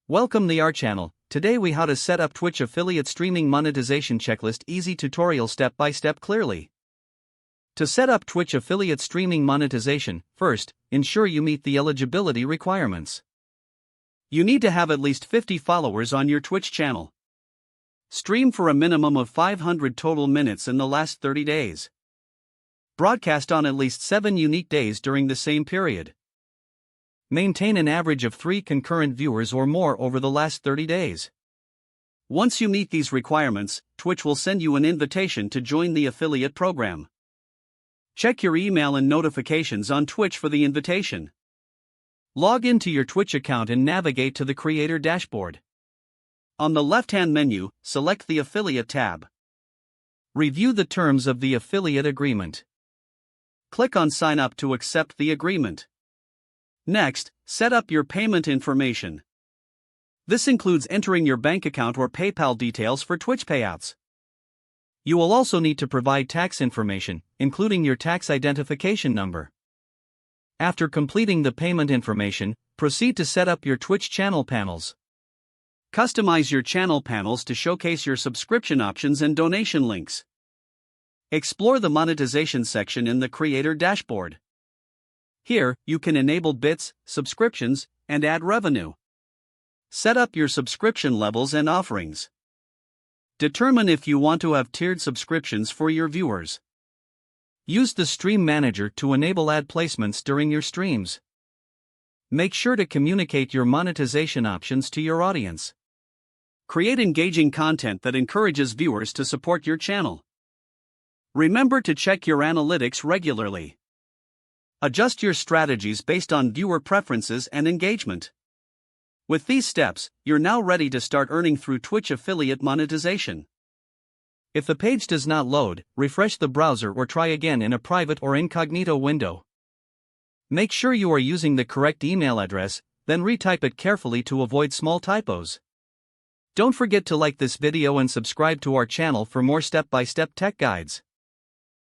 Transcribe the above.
Welcome to our channel. Today we how to set up Twitch affiliate streaming monetization checklist easy tutorial step by step clearly. To set up Twitch affiliate streaming monetization, first, ensure you meet the eligibility requirements. You need to have at least 50 followers on your Twitch channel. Stream for a minimum of 500 total minutes in the last 30 days. Broadcast on at least 7 unique days during the same period. Maintain an average of 3 concurrent viewers or more over the last 30 days. Once you meet these requirements, Twitch will send you an invitation to join the affiliate program. Check your email and notifications on Twitch for the invitation. Log into your Twitch account and navigate to the Creator dashboard. On the left-hand menu, select the Affiliate tab. Review the terms of the affiliate agreement. Click on Sign Up to accept the agreement. Next, set up your payment information. This includes entering your bank account or PayPal details for Twitch payouts. You will also need to provide tax information, including your tax identification number. After completing the payment information, proceed to set up your Twitch channel panels. Customize your channel panels to showcase your subscription options and donation links. Explore the monetization section in the Creator dashboard. Here, you can enable bits, subscriptions, and ad revenue. Set up your subscription levels and offerings. Determine if you want to have tiered subscriptions for your viewers. Use the Stream Manager to enable ad placements during your streams. Make sure to communicate your monetization options to your audience. Create engaging content that encourages viewers to support your channel. Remember to check your analytics regularly. Adjust your strategies based on viewer preferences and engagement. With these steps, you're now ready to start earning through Twitch affiliate monetization. If the page does not load, refresh the browser or try again in a private or incognito window. Make sure you are using the correct email address, then retype it carefully to avoid small typos. Don't forget to like this video and subscribe to our channel for more step-by-step tech guides.